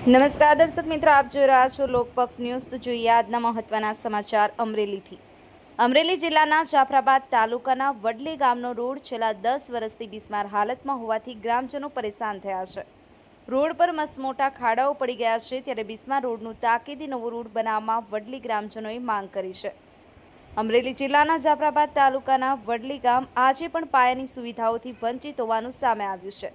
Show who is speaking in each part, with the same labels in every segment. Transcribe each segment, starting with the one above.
Speaker 1: નમસ્કાર દર્શક મિત્રો, આપ જોઈ રહ્યા છો લોકપક્ષ ન્યૂઝ। તો જોઈએ આજના મહત્વના સમાચાર અમરેલીથી। અમરેલી જિલ્લાના જાફરાબાદ તાલુકાના વડલી ગામનો રોડ છેલ્લા 10 વર્ષથી બિસ્માર હાલતમાં હોવાથી ગ્રામજનો પરેશાન થયા છે। રોડ પર મસમોટા ખાડાઓ પડી ગયા છે, ત્યારે બિસ્માર રોડનું તાકીદી નવો રોડ બનાવવામાં વડલી ગ્રામજનોએ માંગ કરી છે। અમરેલી જિલ્લાના જાફરાબાદ તાલુકાના વડલી ગામ આજે પણ પાયાની સુવિધાઓથી વંચિત હોવાનું સામે આવ્યું છે।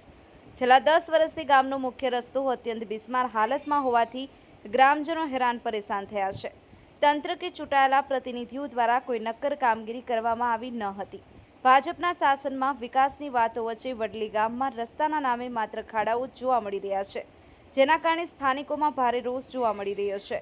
Speaker 1: છેલ્લા 10 વર્ષથી ગામનો મુખ્ય રસ્તો અત્યંત બિસ્માર હાલતમાં હોવાથી ગ્રામજનો હેરાન પરેશાન થયા છે। તંત્ર કે ચૂંટાયેલા પ્રતિનિધિઓ દ્વારા કોઈ નક્કર કામગીરી કરવામાં આવી ન હતી। ભાજપના શાસનમાં વિકાસની વાતો વચ્ચે વડલી ગામમાં રસ્તાના નામે માત્ર ખાડાઓ જોવા મળી રહ્યા છે, જેના કારણે સ્થાનિકોમાં ભારે રોષ જોવા મળી રહ્યો છે।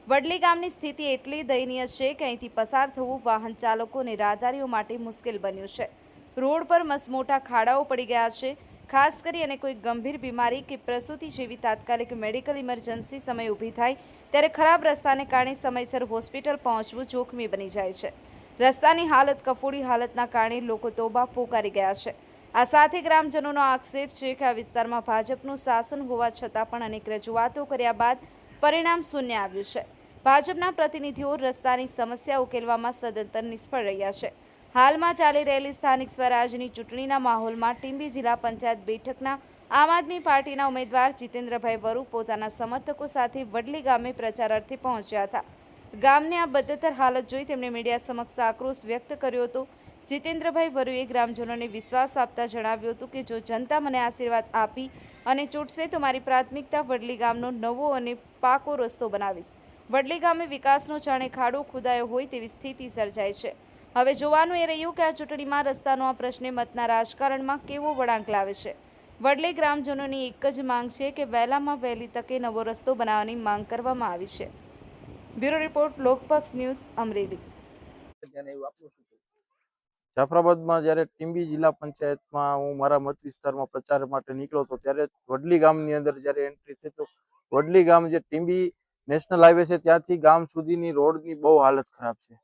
Speaker 1: વડલી ગામની સ્થિતિ એટલી દયનીય છે કે અહીંથી પસાર થવું વાહન ચાલકો અને રાહદારીઓ માટે મુશ્કેલ બન્યું છે। રોડ પર મસમોટા ખાડાઓ પડી ગયા છે। ખાસ કરી અને કોઈ ગંભીર બીમારી કે પ્રસૂતિ જેવી તાત્કાલિક મેડિકલ ઇમરજન્સી સમય ઊભી થાય ત્યારે ખરાબ રસ્તાને કારણે સમયસર હોસ્પિટલ પહોંચવું જોખમી બની જાય છે। રસ્તાની હાલત કફોડી હાલતના કારણે લોકો તોબા પોકારી ગયા છે। આ સાથે ગ્રામજનોનો આક્ષેપ છે કે આ વિસ્તારમાં ભાજપનું શાસન હોવા છતાં પણ અનેક રજૂઆતો કર્યા બાદ પરિણામ શૂન્ય આવ્યું છે। ભાજપના પ્રતિનિધિઓ રસ્તાની સમસ્યા ઉકેલવામાં સદંતર નિષ્ફળ રહ્યા છે। હાલમાં ચાલી રહેલી સ્થાનિક સ્વરાજની ચૂંટણીના માહોલમાં ટીંબી જિલ્લા પંચાયત બેઠકના આમ આદમી પાર્ટીના ઉમેદવાર જીતેન્દ્રભાઈ વરુ પોતાના સમર્થકો સાથે વડલી ગામે પ્રચાર અર્થે પહોંચ્યા હતા। ગામની આ બદતર હાલત જોઈ તેમણે મીડિયા સમક્ષ આક્રોશ વ્યક્ત કર્યો હતો। જીતેન્દ્રભાઈ વરુએ ગ્રામજનોને વિશ્વાસ આપતા જણાવ્યું હતું કે જો જનતા મને આશીર્વાદ આપી અને ચૂંટશે તો મારી પ્રાથમિકતા વડલી ગામનો નવો અને પાકો રસ્તો બનાવીશ। વડલી ગામે વિકાસનો જાણે ખાડો ખોદાયો હોય તેવી સ્થિતિ સર્જાઈ છે। હવે જોવાનું એ રહ્યું કે આ ચૂંટણીમાં રસ્તાનો આ પ્રશ્ને મતના રાજકારણમાં કેવો વળાંક લાવે છે। વડલી ગ્રામજનોની એક જ માંગ છે કે વહેલામાં વહેલી તકે નવો રસ્તો બનાવવાની માંગ કરવામાં આવી છે। Bureau report, Lokpaksh news, Amreli.
Speaker 2: જાફરાબાદમાં જ્યારે ટીંબી જિલ્લા પંચાયતમાં હું મારા મત વિસ્તારમાં પ્રચાર માટે નીકળ્યો હતો ત્યારે વડલી ગામની અંદર જ્યારે એન્ટ્રી થઈ તો વડલી ગામ જે ટીંબી નેશનલ હાઈવે છે ત્યાંથી ગામ સુધીની રોડની બહુ હાલત ખરાબ છે।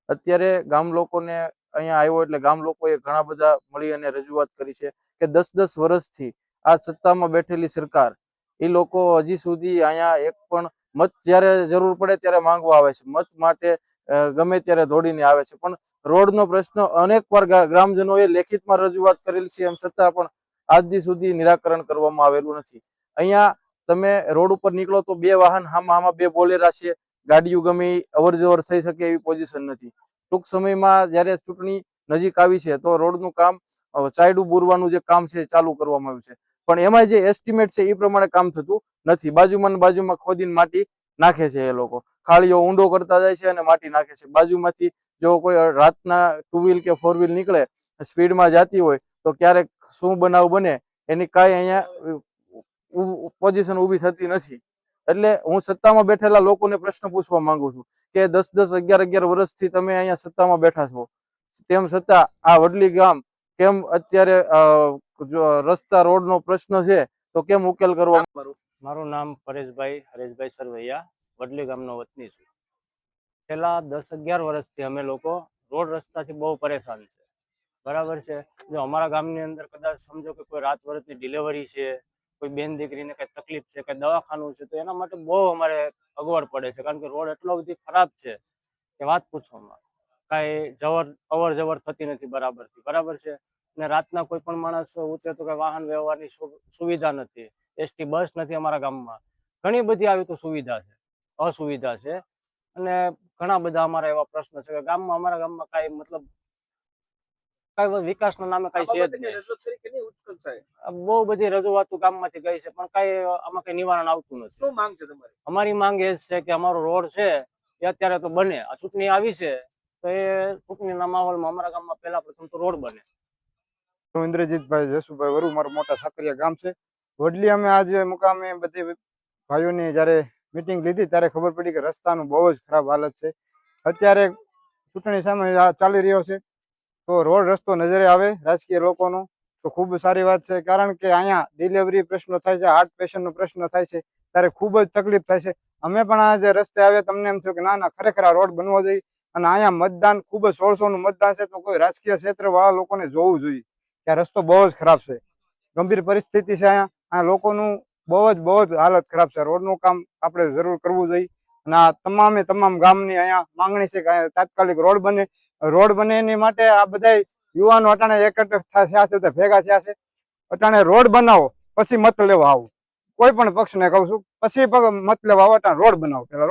Speaker 2: અત્યારે ગામ લોકોને અહીંયા આવ્યો એટલે ગામ લોકોએ ઘણા બધા મળી અને રજૂઆત કરી છે કે 10-10 વર્ષથી આ સત્તામાં બેઠેલી સરકાર એ લોકો હજી સુધી અહીંયા એક પણ મત જ્યારે જરૂર પડે ત્યારે માંગવા આવે છે, મત માટે ગમે ત્યારે દોડીને આવે છે, પણ રોડનો પ્રશ્ન અનેકવાર ગ્રામજનોએ લેખિતમાં રજૂઆત કરેલી છે, એમ છતાં પણ આજ દી સુધી નિરાકરણ કરવામાં આવેલું નથી। અહીંયા તમે રોડ ઉપર નીકળો તો બે વાહન હામાં બે બોલેરા છે, ગાડીઓ ગમે અવર જવર થઈ શકે એવી પોઝિશન નથી। ટૂંક સમયમાં જ્યારે ચૂંટણી નજીક આવી છે તો રોડનું કામ ચાયડું બુરવાનું જે કામ છે ચાલુ કરવામાં આવ્યું છે, પણ એમાં જે એસ્ટિમેટ છે એ પ્રમાણે કામ થતું નથી। બાજુમાં ખોદીને માટી નાખે છે, એ લોકો ખાળીઓ ઊંડો કરતા જાય છે અને માટી નાખે છે। બાજુમાંથી જો કોઈ રાતના 2 વ્હીલ કે 4 વ્હીલ નીકળે સ્પીડમાં જતી હોય તો ક્યારેક શું બનાવ બને એની કાંઈ અહીંયા પોઝિશન ઊભી થતી નથી। એટલે હું સત્તામાં બેઠેલા લોકોને પ્રશ્ન પૂછવા માંગુ છું કે 10-10, 11-11 વર્ષથી તમે અહીંયા સત્તામાં બેઠા છો, તેમ છતાં આ વડલી ગામ કેમ અત્યારે રસ્તા રોડનો પ્રશ્ન છે તો કેમ ઉકેલ કરવા?
Speaker 3: મારું નામ પરેશભાઈ હરેશભાઈ સરવૈયા, વડલી ગામનો વતની છું। છેલ્લા 10-11 વર્ષથી અમે લોકો રોડ રસ્તાથી બહુ પરેશાન છે, બરાબર છે। જો અમારા ગામની અંદર કદાચ સમજો કે કોઈ રાત વર્ષની ડિલિવરી છે, કોઈ બેન દીકરીને કંઈ તકલીફ છે, કંઈ દવાખાનું છે, તો એના માટે બહુ અમારે અગવડ પડે છે, કારણ કે રોડ એટલો બધી ખરાબ છે કે વાત પૂછવામાં કાંઈ અવર જવર થતી નથી બરાબરથી, બરાબર છે। અને રાતના કોઈ પણ માણસ ઉતરે તો કંઈ વાહન વ્યવહારની સુવિધા નથી, એસટી બસ નથી અમારા ગામમાં, ઘણી બધી આવી તો સુવિધા છે, અસુવિધા છે। અને ઘણા બધા અમારા એવા પ્રશ્ન છે કે ગામમાં અમારા ગામમાં કાંઈ મતલબ કાંઈ વિકાસના નામે કાંઈ છે જ નહીં। બહુ બધી રજૂઆતો ગામમાંથી ગઈ છે પણ કાંઈ આમાં કંઈ નિવારણ આવતું નથી।
Speaker 4: શું માંગ છે તમારી?
Speaker 3: અમારી માંગ એ છે કે અમારો રોડ છે એ અત્યારે તો બને, આ ચૂંટણી આવી છે તો એ ચૂંટણીના માહોલમાં અમારા ગામમાં પહેલા પ્રથમ તો રોડ બને।
Speaker 5: હું ઇન્દ્રજીતભાઈ જસુભાઈ વરુ, મારું મોટા સાકરિયા ગામ છે વડલી। અમે આજે મુકામે બધી ભાઈઓની જ્યારે મીટિંગ લીધી ત્યારે ખબર પડી કે રસ્તાનું બહુ જ ખરાબ હાલત છે। અત્યારે ચૂંટણી સમય ચાલી રહ્યો છે તો રોડ રસ્તો નજરે આવે રાજકીય લોકોનો તો ખૂબ સારી વાત છે, કારણ કે અહીંયા ડિલિવરી પ્રશ્નો થાય છે, હાર્ટ પેશન્ટનો પ્રશ્ન થાય છે ત્યારે ખૂબ જ તકલીફ થાય છે। અમે પણ આ જે રસ્તે આવ્યા તમને એમ થયું કે ના ખરેખર આ રોડ બનવો જોઈએ, અને અહીંયા મતદાન ખૂબ જ 1600નું મતદાન છે તો કોઈ રાજકીય ક્ષેત્રવાળા લોકોને જોવું જોઈએ કે આ રસ્તો બહુ જ ખરાબ છે, ગંભીર પરિસ્થિતિ છે। અહીંયા લોકોનું બહુ જ હાલત ખરાબ છે. રોડનું કામ આપણે જરૂર કરવું જોઈએ અને આ તમામ ગામની અહીંયા માંગણી છે કે અહીંયા તાત્કાલિક રોડ બને એની માટે આ બધા યુવાનો અટાણે એકઠા થયા છે, બધા ભેગા થયા છે. અટાણે રોડ બનાવો પછી મત લેવા આવો. કોઈ પણ પક્ષને કહું છું, પછી મત લેવા આવો, અટાણે રોડ બનાવો. પેલા રોડ